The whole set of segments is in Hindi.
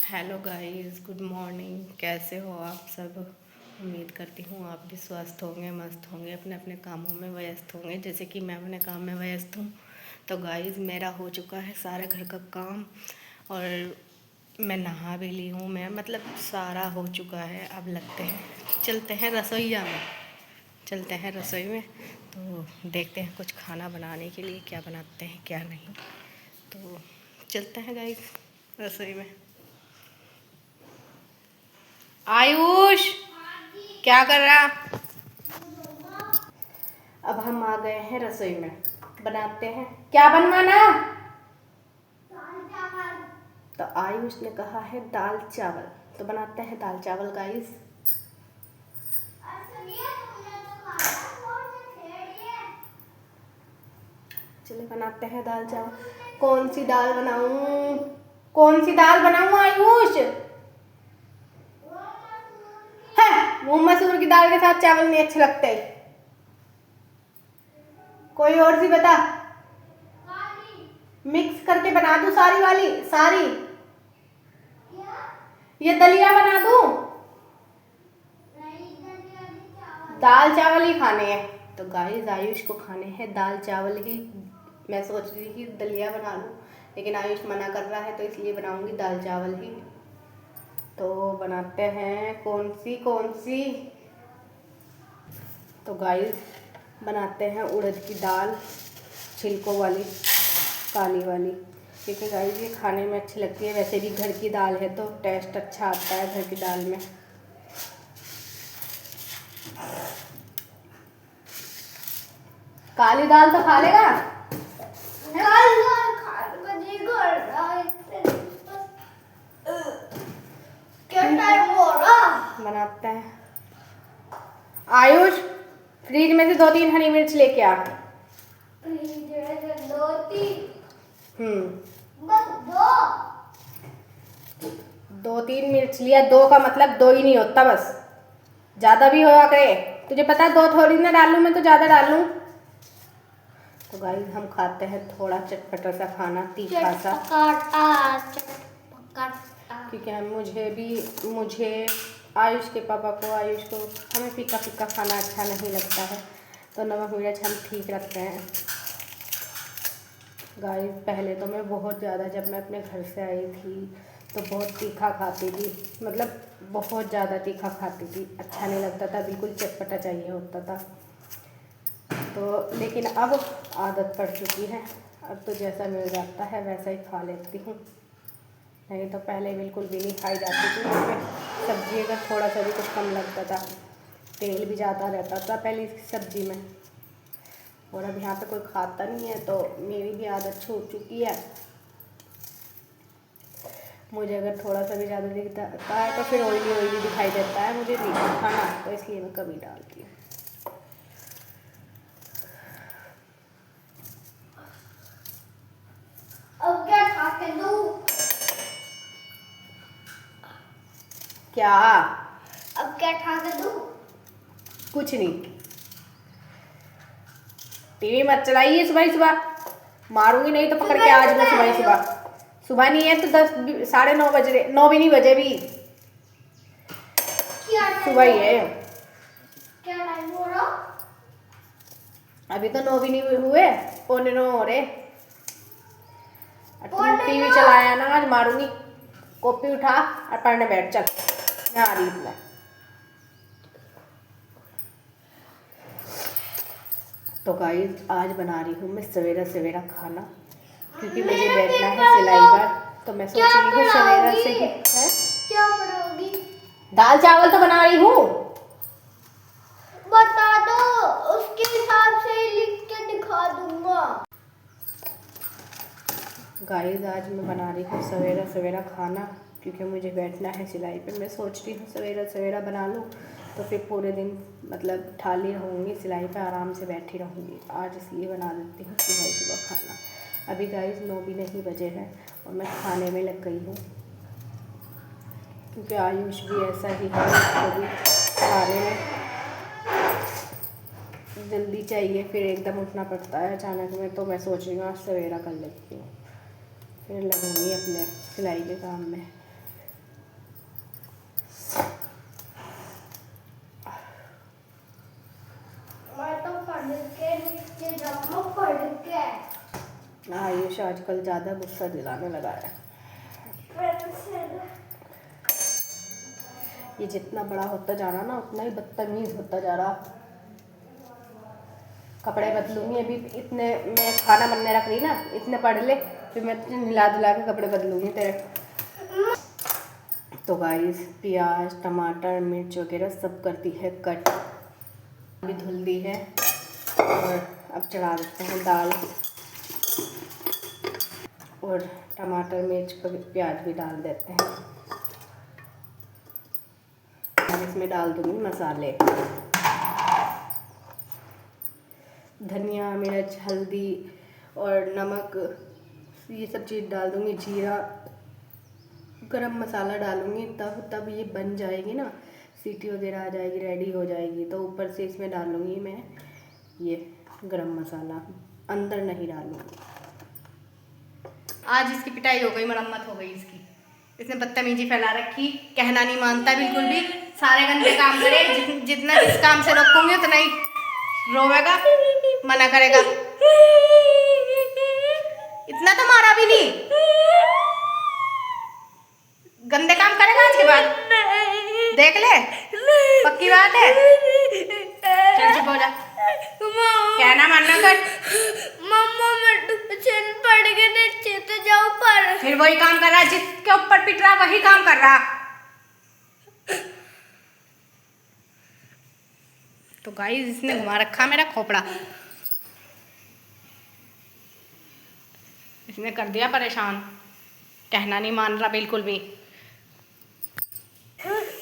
Hello guys, good morning. कैसे हो आप सब? उम्मीद करती हूँ आप भी स्वस्थ होंगे, मस्त होंगे, अपने अपने कामों में व्यस्त होंगे जैसे कि मैं अपने काम में व्यस्त हूँ। तो गाइस, मेरा हो चुका है सारा घर का काम और मैं नहा भी ली हूँ। मैं मतलब सारा हो चुका है। अब लगते हैं चलते हैं रसोईया में, चलते हैं रसोई में। तो देखते हैं कुछ खाना बनाने के लिए क्या बनाते हैं क्या नहीं। तो चलते हैं गाइस रसोई में। आयुष, क्या कर रहा? अब हम आ गए हैं रसोई में। बनाते हैं, क्या बनवाना? तो आयुष ने कहा है दाल चावल, तो बनाते हैं दाल चावल गाइस। चलिए बनाते हैं दाल चावल। कौन सी दाल बनाऊं? कौन सी दाल बनाऊं आयुष? है, मूंग मसूर की दाल के साथ चावल नहीं अच्छे लगते। कोई और सी बता। मिक्स करके बना दूं सारी वाली सारी? ये दलिया बना दूं? दाल चावल ही खाने हैं तो गाइस, आयुष को खाने हैं दाल चावल ही। मैं सोच रही थी दलिया बना लूं, लेकिन आयुष मना कर रहा है तो इसलिए बनाऊंगी दाल चावल ही। तो बनाते हैं कौन सी। तो गाइस, बनाते हैं उड़द की दाल, छिलकों वाली, काली वाली, क्योंकि गाइस ये खाने में अच्छी लगती है। वैसे भी घर की दाल है तो टेस्ट अच्छा आता है घर की दाल में। काली दाल तो खा लेगा? बनाते हैं। आयुष, फ्रिज में से 2-3 हरी मिर्च लेके आ। बस 2-3 मिर्च लिया। 2 का मतलब 2 ही नहीं होता, बस ज्यादा भी होगा करे। तुझे पता है 2 थोड़ी ना डालूं, मैं तो ज्यादा डालूं। तो गाइस, हम खाते हैं थोड़ा चटपटा सा खाना, तीखा सा, क्योंकि मुझे आयुष के पापा को, आयुष को, हमें फीका फीका खाना अच्छा नहीं लगता है। तो नमक मिर्च हम ठीक रखते हैं गाइस। पहले तो मैं बहुत ज़्यादा, जब मैं अपने घर से आई थी तो बहुत तीखा खाती थी, मतलब बहुत ज़्यादा तीखा खाती थी। अच्छा नहीं लगता था, बिल्कुल चटपटा चाहिए होता था। तो लेकिन अब आदत पड़ चुकी है, अब तो जैसा मिल जाता है वैसा ही खा लेती हूँ। नहीं तो पहले बिल्कुल भी नहीं खाई जाती थी। उसमें सब्जी अगर थोड़ा सा भी कुछ कम लगता था, तेल भी ज़्यादा रहता था पहले इस सब्जी में। और अब यहाँ पे कोई खाता नहीं है तो मेरी भी आदत छूट चुकी है। मुझे अगर थोड़ा सा भी ज़्यादा दिखता है तो फिर ऑयली ऑयली दिखाई देता है, मुझे नहीं खाना, तो इसलिए मैं कभी डालती हूँ। अब क्या खा के दूँ? क्या? अब क्या खा के दूँ? कुछ नहीं। टीवी मत चलाइए सुबह सुबह, मारूंगी नहीं तो पकड़ के आज मैं सुबह सुबह। सुबह नहीं है तो 10, 9:30 बज रहे, 9 भी नहीं बजे भी, सुबह ही है। क्या टाइम हो रहा? अभी तो 9 भी नहीं हुए, 9:15 हो रहे। टीवी चलाया ना, आज मारूंगी। कॉपी उठा और पढ़ने बैठ, चल मैं आ रही हूँ। तो गाइस, आज बना रही हूँ मैं सवेरा सवेरा खाना, क्योंकि मुझे बैठना है सिलाई पर। तो मैं सोच रही हूँ सवेरा से ही है। क्या बनाओगी? दाल चावल तो बना रही हूँ। बता दो, उसके हिसाब से लिख के दिखा दूंगा। गाइस, आज मैं बना रही हूँ सवेरा सवेरा खाना, क्योंकि मुझे बैठना है सिलाई पे। मैं सोच रही हूँ सवेरा सवेरा बना लूँ तो फिर पूरे दिन मतलब ठाली रहूँगी सिलाई पे, आराम से बैठी रहूँगी। आज इसलिए बना देती हूँ सुबह सुबह खाना। अभी गाइस 9 भी नहीं बजे हैं और मैं खाने में लग गई हूँ, क्योंकि आयुष भी ऐसा ही है, उसको भी खाने में जल्दी चाहिए, फिर एकदम उठना पड़ता है अचानक में। तो मैं सोच रही हूँ आज सवेरा कर लेती हूँ, फिर लगूंगी अपने सिलाई के काम में। आजकल ज़्यादा गुस्सा दिलाने लगा है। ये जितना बड़ा होता जा रहा ना उतना ही बदतमीज़ होता जा रहा। कपड़े बदलूँगी अभी, इतने मैं खाना बनने रख रही ना, इतने पढ़ ले फिर मैं तुझे मिला धुला के कपड़े बदलूँगी तेरे। तो गाइस प्याज टमाटर मिर्च वगैरह सब करती है कट, भी धुल दी है और अब चढ़ा देते हैं दाल और टमाटर मिर्च प्याज भी डाल देते हैं। अब इसमें डाल दूँगी मसाले, धनिया मिर्च हल्दी और नमक, ये सब चीज़ डाल दूँगी। जीरा गरम मसाला डालूँगी, तब ये बन जाएगी ना, सीटी वगैरह आ जाएगी, रेडी हो जाएगी, तो ऊपर से इसमें डालूँगी मैं ये गरम मसाला, अंदर नहीं डालूँगी। आज इसकी पिटाई हो गई, मरम्मत हो गई इसकी। इसने बदतमीजी फैला रखी, कहना नहीं मानता बिल्कुल भी, सारे गंदे काम करे। जितना इस काम से रोकूंगी उतना ही रोवेगा, मना करेगा। इतना तो मारा भी नहीं, गंदे काम करेगा आज के बाद, देख ले, पक्की बात है। चल चुप हो जा, कहना मानना कर। मम्मा मैं ट्यूशन पढ़ के नीचे तो जाऊं, पर फिर वही काम कर रहा, जिसके ऊपर पिट रहा वही काम कर रहा। तो गाइस इसने घुमा रखा मेरा खोपड़ा, इसने कर दिया परेशान, कहना नहीं मान रहा बिल्कुल भी।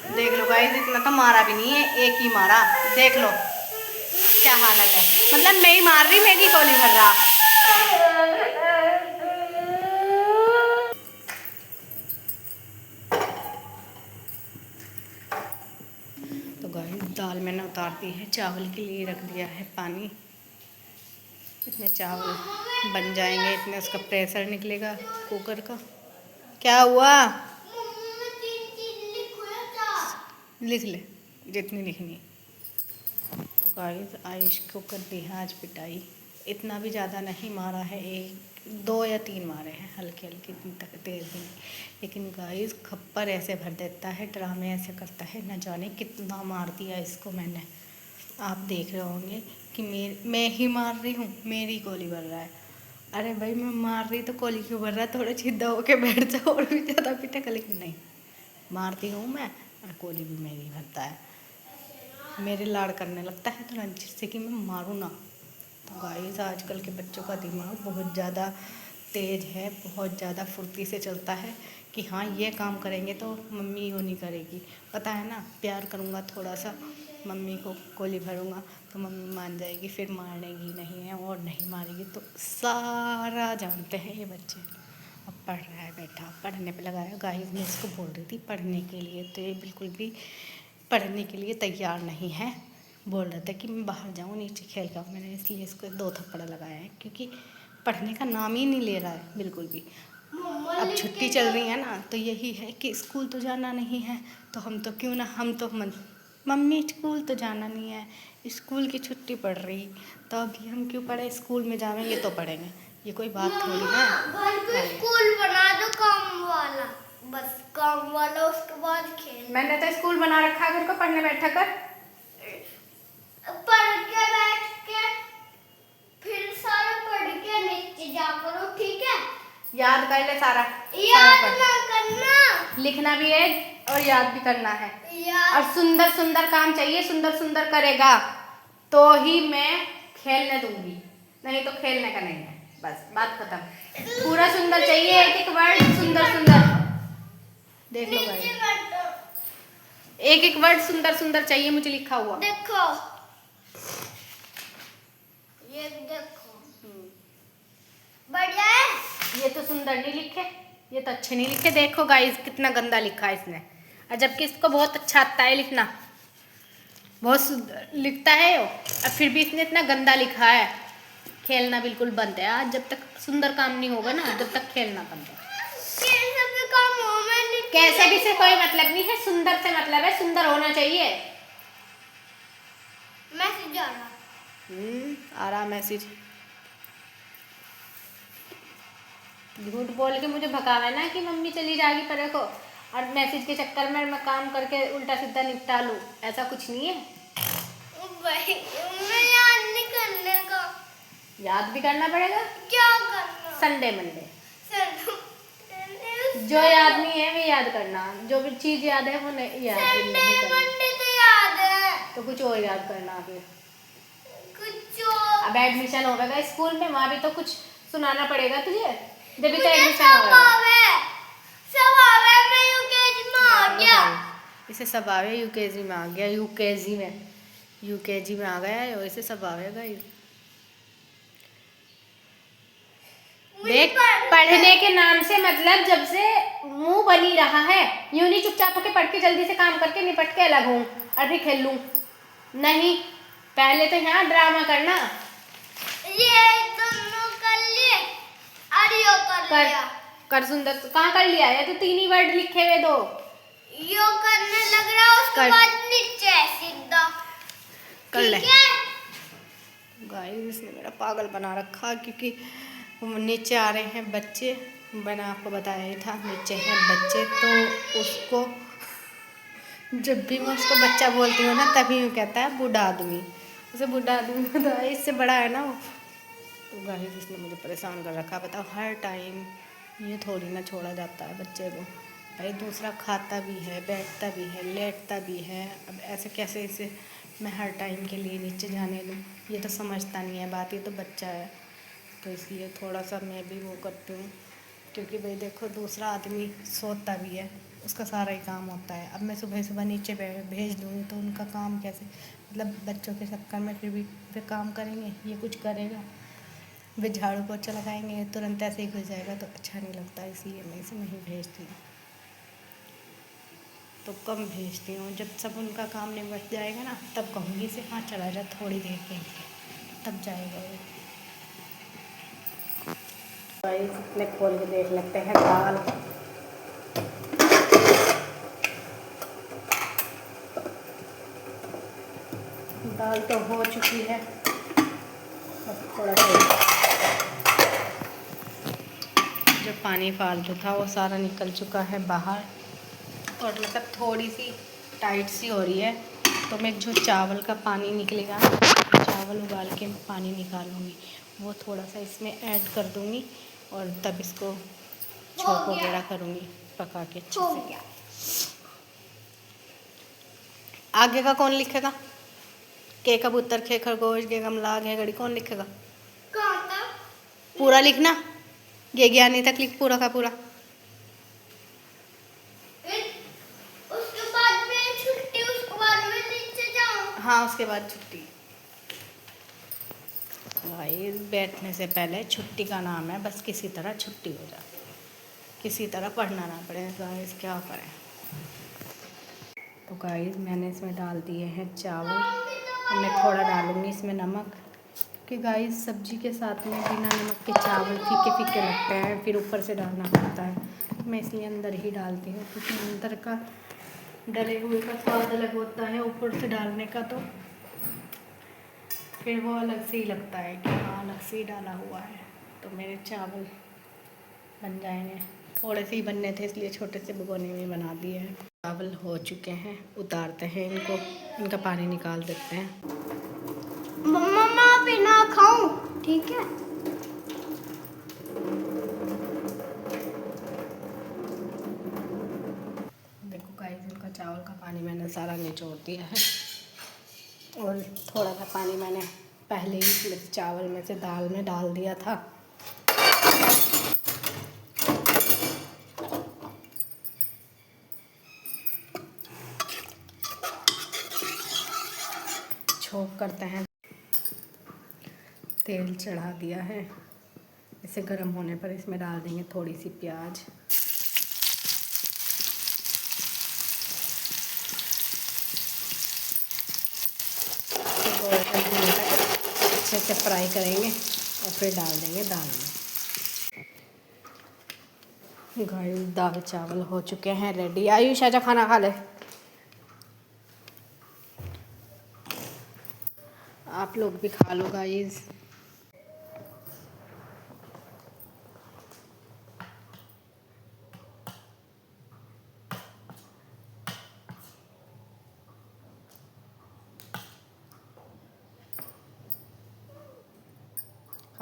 देख लो गाइस, इतना तो मारा भी नहीं है, एक ही मारा, देख लो क्या हालत है। मतलब मैं ही मार रही, मेरी कोली भर रहा। तो गाइस दाल मैंने उतार दी है, चावल के लिए रख दिया है पानी। इतने चावल बन जाएंगे, इतने उसका प्रेशर निकलेगा कुकर का। क्या हुआ? लिख ले जितनी लिखनी। तो गाइस आयुष को कर दी है आज पिटाई, इतना भी ज़्यादा नहीं मारा है, 1 2 या 3 मारे हैं, हल्के हल्के, इतनी तक तेज भी नहीं। लेकिन गाइस खप्पर ऐसे भर देता है, ड्रामे ऐसे करता है, न जाने कितना मार दिया इसको मैंने। आप देख रहे होंगे कि मैं ही मार रही हूँ, मेरी गोली भर रहा है। अरे भाई मैं मार रही तो गोली क्यों भर रहा है, थोड़ा सीधा होके बैठ जाओ और भी ज़्यादा पिटेगा। लेकिन नहीं, मारती हूँ मैं और गोली भी मेरी भरता है, मेरे लाड़ करने लगता है तो जिससे कि मैं मारूँ ना। तो गाइस आजकल के बच्चों का दिमाग बहुत ज़्यादा तेज़ है, बहुत ज़्यादा फुर्ती से चलता है कि हाँ ये काम करेंगे तो मम्मी वो नहीं करेगी। पता है ना, प्यार करूँगा थोड़ा सा, मम्मी को गोली भरूँगा तो मम्मी मान जाएगी, फिर मारेगी नहीं है और नहीं मारेगी। तो सारा जानते हैं ये बच्चे। अब पढ़ रहा है, बैठा पढ़ने पे लगाया। गाइस मैं इसको बोल रही थी पढ़ने के लिए, तो ये बिल्कुल भी पढ़ने के लिए तैयार नहीं है। बोल रहा था कि मैं बाहर जाऊँ, नीचे खेल कर। मैंने इसलिए इसको 2 थप्पड़ लगाया है, क्योंकि पढ़ने का नाम ही नहीं ले रहा है बिल्कुल भी। अब छुट्टी चल रही है ना, तो यही है कि स्कूल तो जाना नहीं है, तो हम तो क्यों ना, हम तो मम्मी स्कूल तो जाना नहीं है, स्कूल की छुट्टी पड़ रही, तो अभी हम क्यों पढ़े, स्कूल में जाएंगे तो पढ़ेंगे। ये कोई बात थोड़ी है। घर पे स्कूल बना दो काम वाला, बस काम वाला, उसके बाद खेल। मैंने तो स्कूल बना रखा है, घर को पढ़ने बैठा कर, पढ़ के बैठ के फिर सारा पढ़ के नीचे जा करो, ठीक है? याद कर ले सारा, याद ना करना, लिखना भी है और याद भी करना है। याद। और सुंदर सुंदर काम चाहिए, सुंदर सुंदर करेगा तो ही मैं खेलने दूंगी, नहीं तो खेलने का नहीं है, बस बात खत्म। पूरा सुंदर चाहिए, एक एक वर्ड सुंदर सुंदर। देख लो भाई, एक एक वर्ड सुंदर सुंदर चाहिए मुझे लिखा हुआ। देखो ये देखो, बढ़िया है। ये तो सुंदर नहीं लिखे, ये तो अच्छे नहीं लिखे। देखो गाइस कितना गंदा लिखा है इसने, और जबकि इसको बहुत अच्छा आता है लिखना, बहुत सुंदर लिखता है वो, और फिर भी इसने इतना गंदा लिखा है। खेलना बिल्कुल बंद है आज, जब तक सुंदर काम नहीं होगा ना, जब तक खेलना बंद है। कैसे भी से कोई मतलब नहीं है, सुंदर से मतलब है, सुंदर होना चाहिए। मैसेज आ रहा, आ रहा मैसेज। झूठ बोल के मुझे भगावा ना कि मम्मी चली जाएगी परे को, और मैसेज के चक्कर में मैं काम करके उल्टा सीधा निपटा लूँ, ऐसा कुछ नहीं है। भाई मैं याद नहीं करने का। याद भी करना पड़ेगा। क्या करना? संडे मंडे संडे जो याद नहीं है वे याद करना, जो भी चीज़ याद है वो नहीं याद नहीं करना। मंडे तो याद है। तो कुछ और याद करना फिर। कुछ और अब एडमिशन होगा स्कूल में, वहाँ भी तो कुछ सुनाना पड़ेगा तुझे, जब भी तो मुझे एडमिशन सब होगा। आवे मैं यूकेजी में आ गया। इसे सब आवे, यूकेजी में आ गया, यूकेजी में आ गया है, और इसे सब आवेगा। देख, पढ़ने के नाम से मतलब जब से मुंह बनी रहा है, यूं नहीं चुपचाप होके पढ़ के जल्दी से काम करके निपट के अलग हूँ और फिर खेल लूँ। नहीं, पहले तो यहाँ ड्रामा करना। ये दोनों कर लिए और यो कर लिया। कर सुंदर, कहाँ कर लिया है? तो 3 ही वर्ड लिखे हुए दो। यो करने लग रहा उसके बाद नीचे सीधा कर ले। ठीक है गाइस इसने मेरा पागल बना रखा, क्योंकि नीचे आ रहे हैं बच्चे। मैंने आपको बताया ही था नीचे हैं बच्चे, तो उसको जब भी मैं उसको बच्चा बोलती हूँ ना, तभी वो कहता है बूढ़ा आदमी। उसे बूढ़ा आदमी बताया, इससे बड़ा है ना वो। तो गाइस इसने मुझे परेशान कर रखा। बताओ, हर टाइम ये थोड़ी ना छोड़ा जाता है बच्चे को। भाई दूसरा खाता भी है, बैठता भी है, लेटता भी है। अब ऐसे कैसे इसे मैं हर टाइम के लिए नीचे जाने दूँ? ये तो समझता नहीं है बात, ये तो बच्चा है। तो इसलिए थोड़ा सा मैं भी वो करती हूँ, क्योंकि भाई देखो दूसरा आदमी सोता भी है, उसका सारा ही काम होता है। अब मैं सुबह सुबह नीचे भेज दूँगी तो उनका काम कैसे, मतलब बच्चों के चक्कर में फिर भी वे काम करेंगे, ये कुछ करेगा, वे झाड़ू पोछा लगाएंगे, तुरंत ऐसे ही घुस जाएगा, तो अच्छा नहीं लगता। इसलिए मैं इसे नहीं भेजती हूँ, तो कम भेजती हूँ। जब सब उनका काम निपट जाएगा ना, तब कहूँगी इसे हाँ चला जा थोड़ी देर के लिए, तब जाएगा वो। इतने खोल के देख लेते हैं दाल। दाल तो हो चुकी है, बस थोड़ा सा जो पानी फालतू था वो सारा निकल चुका है बाहर, और मतलब थोड़ी सी टाइट सी हो रही है। तो मैं जो चावल का पानी निकलेगा, चावल उबाल के पानी निकालूंगी, वो थोड़ा सा इसमें ऐड कर दूंगी, और तब इसको छोंक वगैरह करूँगी पका के अच्छे से। आगे का कौन लिखेगा? के कबूतर, खे खरगोश, गे गमला, घे घड़ी, कौन लिखेगा? कौन था? पूरा लिखना, ये ज्ञानी तक लिख पूरा का पूरा। उसके बाद में छुट्टी, उसके बाद में नीचे जाऊं। हाँ, उसके बाद छुट्टी। भाई बैठने से पहले छुट्टी का नाम है, बस किसी तरह छुट्टी हो जाए, किसी तरह पढ़ना ना पड़े। गाइस क्या करें। तो गाइस मैंने इसमें डाल दिए हैं चावल, और मैं थोड़ा डालूँगी इसमें नमक, क्योंकि गाइस सब्जी के साथ में बिना नमक के चावल फीके फीके लगते हैं, फिर ऊपर से डालना पड़ता है। मैं इसलिए अंदर ही डालती हूँ, क्योंकि अंदर का डले हुए का स्वाद अलग होता है, ऊपर से डालने का तो फिर वो अलग से ही लगता है कि हाँ अलग से ही डाला हुआ है। तो मेरे चावल बन जाएंगे, थोड़े से ही बनने थे इसलिए छोटे से भगोने में बना दिए हैं। चावल हो चुके हैं, उतारते हैं इनको, इनका पानी निकाल देते हैं। मम्मा बिना खाऊं ठीक है? देखो गाइस इनका चावल का पानी मैंने सारा निचोड़ दिया है, और थोड़ा सा पानी मैंने पहले ही चावल में से दाल में डाल दिया था। छोंक करते हैं, तेल चढ़ा दिया है, इसे गर्म होने पर इसमें डाल देंगे थोड़ी सी प्याज। अच्छे से फ्राई करेंगे और फिर डाल देंगे दाल में। गाइस दाल चावल हो चुके हैं रेडी। आयुष आजा खाना खा ले। आप लोग भी खा लो गाइस।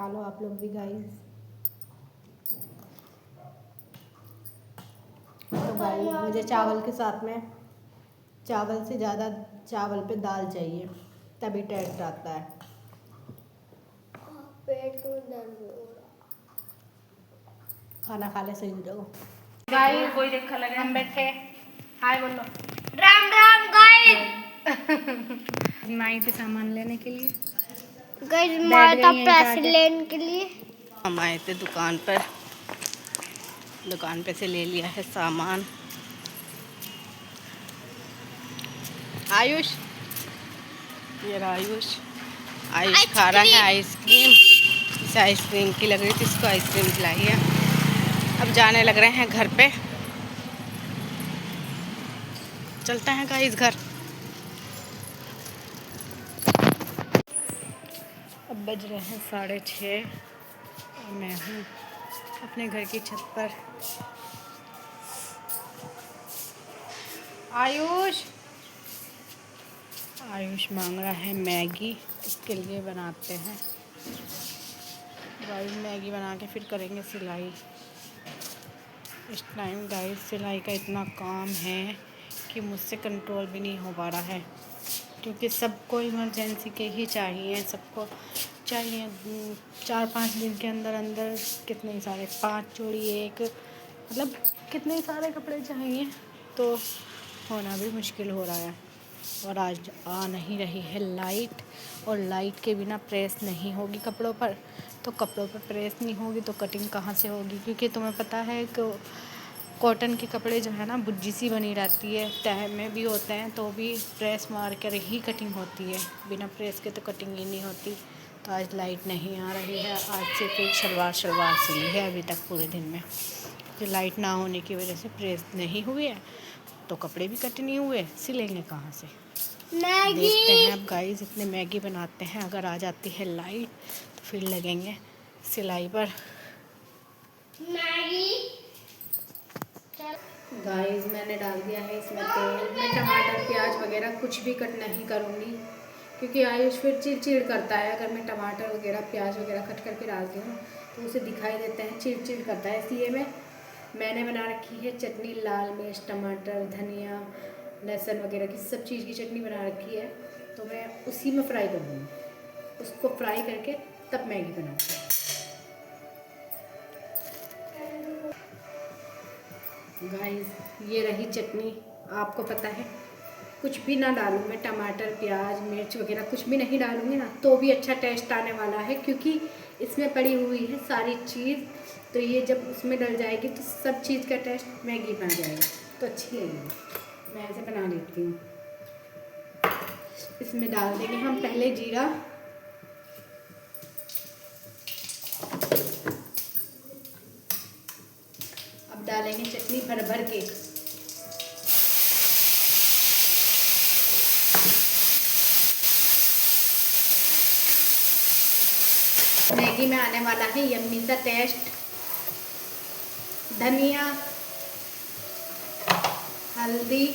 खा लो आप लोग भी गाइस। तो भाई मुझे चावल के साथ में, चावल से ज़्यादा चावल पे दाल चाहिए, तभी टेस्ट आता है। पेट में दर्द हो रहा। खाना खा ले, सही हो जाओ गाइस। कोई देखा लगे हम बैठे, हाय बोलो। राम राम गाइस। माई पे सामान लेने के लिए गाइस बैठ माता गई हैं पैसे जाके। लेने के लिए हम आए थे दुकान पर, दुकान पे से ले लिया है सामान। आयुष, ये रहा आयुष। आयुष खा रहा है आइसक्रीम। इसे आइसक्रीम की लग रही थी, इसको आइसक्रीम खिलाई है। अब जाने लग रहे हैं घर पे, चलते हैं गाइस घर। अब बज रहे हैं 6:30 और मैं हूँ अपने घर की छत पर। आयुष आयुष मांग रहा है मैगी, इसके लिए बनाते हैं गाइस मैगी। बना के फिर करेंगे सिलाई। इस टाइम गाइस सिलाई का इतना काम है कि मुझसे कंट्रोल भी नहीं हो पा रहा है, क्योंकि सबको इमरजेंसी के ही चाहिए। सबको चाहिए 4-5 दिन के अंदर अंदर कितने सारे 5 जोड़ी, एक मतलब कितने सारे कपड़े चाहिए, तो होना भी मुश्किल हो रहा है। और आज आ नहीं रही है लाइट, और लाइट के बिना प्रेस नहीं होगी कपड़ों पर, तो कपड़ों पर प्रेस नहीं होगी तो कटिंग कहाँ से होगी। क्योंकि तुम्हें पता है कि कॉटन के कपड़े जो है ना बुज्जी सी बनी रहती है, तह में भी होते हैं तो भी प्रेस मार कर ही कटिंग होती है, बिना प्रेस के तो कटिंग ही नहीं होती। तो आज लाइट नहीं आ रही है। आज से फिर शलवार सिली है अभी तक पूरे दिन में। तो लाइट ना होने की वजह से प्रेस नहीं हुई है, तो कपड़े भी कट नहीं हुए, सिलेंगे कहाँ से। देखते हैं अब गाइस, इतने मैगी बनाते हैं। अगर आ जाती है लाइट तो फिर लगेंगे सिलाई पर। गाइस मैंने डाल दिया है इसमें तेल। मैं टमाटर प्याज वगैरह कुछ भी कट नहीं करूँगी, क्योंकि आयुष फिर चिड़चिड़ करता है। अगर मैं टमाटर वगैरह प्याज वगैरह कट करके डालती हूँ तो उसे दिखाई देते हैं, चिड़चिड़ करता है। इसलिए मैंने बना रखी है चटनी, लाल मिर्च, टमाटर, धनिया, लहसुन वगैरह की सब चीज़ की चटनी बना रखी है। तो मैं उसी में फ्राई करूँगी, उसको फ्राई करके तब मैगी बनाऊँगी। गाइस ये रही चटनी। आपको पता है कुछ भी ना डालूँ मैं, टमाटर प्याज मिर्च वगैरह कुछ भी नहीं डालूँगी ना, तो भी अच्छा टेस्ट आने वाला है, क्योंकि इसमें पड़ी हुई है सारी चीज़। तो ये जब उसमें डल जाएगी तो सब चीज़ का टेस्ट मैगी में आ जाएगा, तो अच्छी लगेगी। मैं ऐसे बना लेती हूँ। इसमें डाल देंगे हम पहले जीरा, अब डालेंगे चटनी भर भर के। मैगी में आने वाला है यम्मी सा टेस्ट। धनिया, हल्दी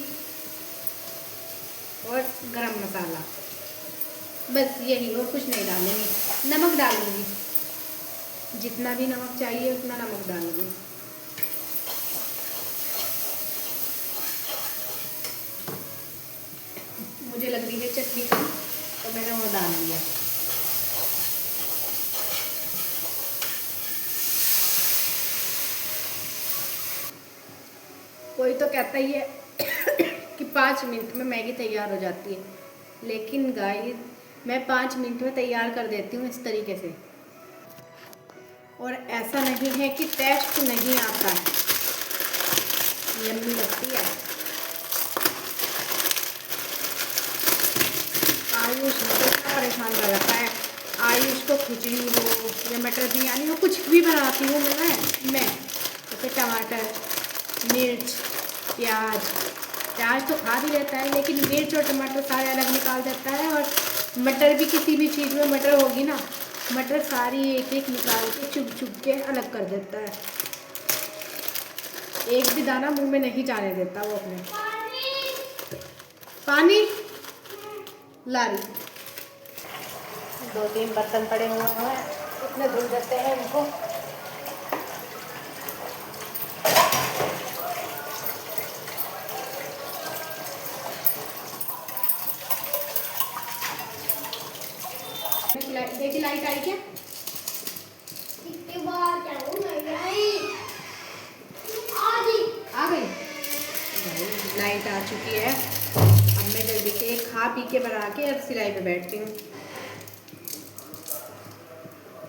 और गरम मसाला, बस यही, और कुछ नहीं डालेंगे। नमक डालूंगी, जितना भी नमक चाहिए उतना नमक डालूंगी। मुझे लग रही है चटनी कम, तो मैंने वो डाल दिया। कोई तो कहता ही है कि 5 मिनट में मैगी तैयार हो जाती है, लेकिन गाइस मैं 5 मिनट में तैयार कर देती हूँ इस तरीके से। और ऐसा नहीं है कि टेस्ट नहीं आता है, यम्मी लगती है। आयुष मुझे परेशान कर रखा है। आयुष को खिचड़ी हो या मटर बिरयानी हो, कुछ भी बनाती हूँ मैं जैसे टमाटर मिर्च प्याज तो खा भी लेता है, लेकिन मिर्च और टमाटर सारे अलग निकाल देता है। और मटर भी, किसी भी चीज़ में मटर होगी ना, मटर सारी एक एक निकाल के चुग के अलग कर देता है। एक भी दाना मुंह में नहीं जाने देता वो अपने। पानी ला रही। 2-3 बर्तन पड़े हुए हैं, इतने धुल जाते हैं इनको। देखिए लाइट आई क्या? कितनी बार जाऊँ मैं आई आ गई। लाइट आ चुकी है। अब मैं जल्दी से खा पी के बना के अब सिलाई पे बैठती हूँ।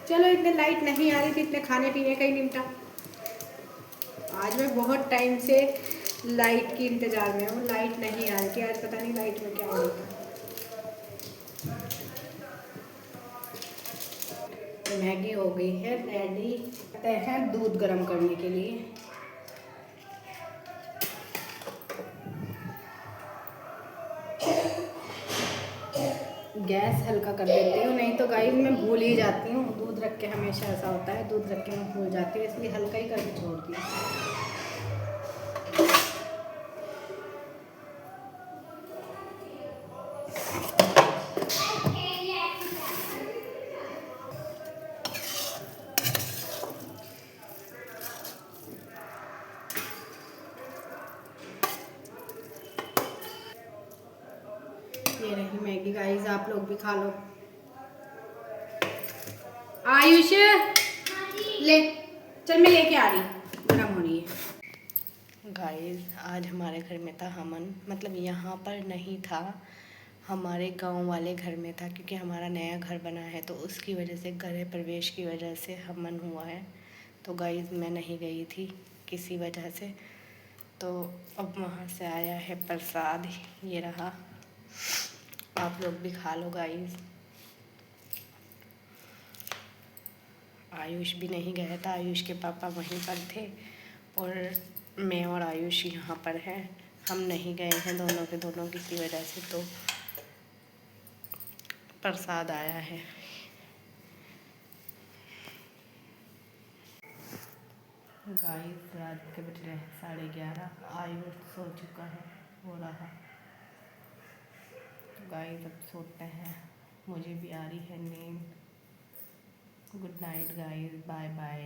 चलो इतने लाइट नहीं आ रही थी, इतने खाने पीने का ही निपटा। आज मैं बहुत टाइम से लाइट की इंतज़ार में हूँ, लाइट नहीं आ रही थी। आज पता नहीं लाइट में क्या हो रहा था। तो मैगी हो गई है रेडी। करते हैं दूध गर्म करने के लिए। गैस हल्का कर देती हूँ, नहीं तो गाइस मैं भूल ही जाती हूँ। दूध रख के हमेशा ऐसा होता है, दूध रख के मैं भूल जाती हूँ, इसलिए हल्का ही करके छोड़ती हूँ। ये रही मैगी गाइस, आप लोग भी खा लो। आयुष ले, चल मैं लेके आ रही, गर्म हो रही है। गाइस आज हमारे घर में था हमन, मतलब यहाँ पर नहीं था, हमारे गांव वाले घर में था, क्योंकि हमारा नया घर बना है तो उसकी वजह से गृह प्रवेश की वजह से हमन हुआ है। तो गाइस मैं नहीं गई थी किसी वजह से, तो अब वहाँ से आया है प्रसाद, ये रहा, आप लोग भी खा लो गाइस। आयुष भी नहीं गया था, आयुष के पापा वहीं पर थे और मैं और आयुष यहाँ पर हैं। हम नहीं गए हैं दोनों के दोनों किसी वजह से, तो प्रसाद आया है। गाइस रात के बज रहे हैं 11:30, आयुष सो चुका है, हो रहा। तो गाइस अब सोते हैं, मुझे भी आ रही है नींद। Good night guys, bye bye.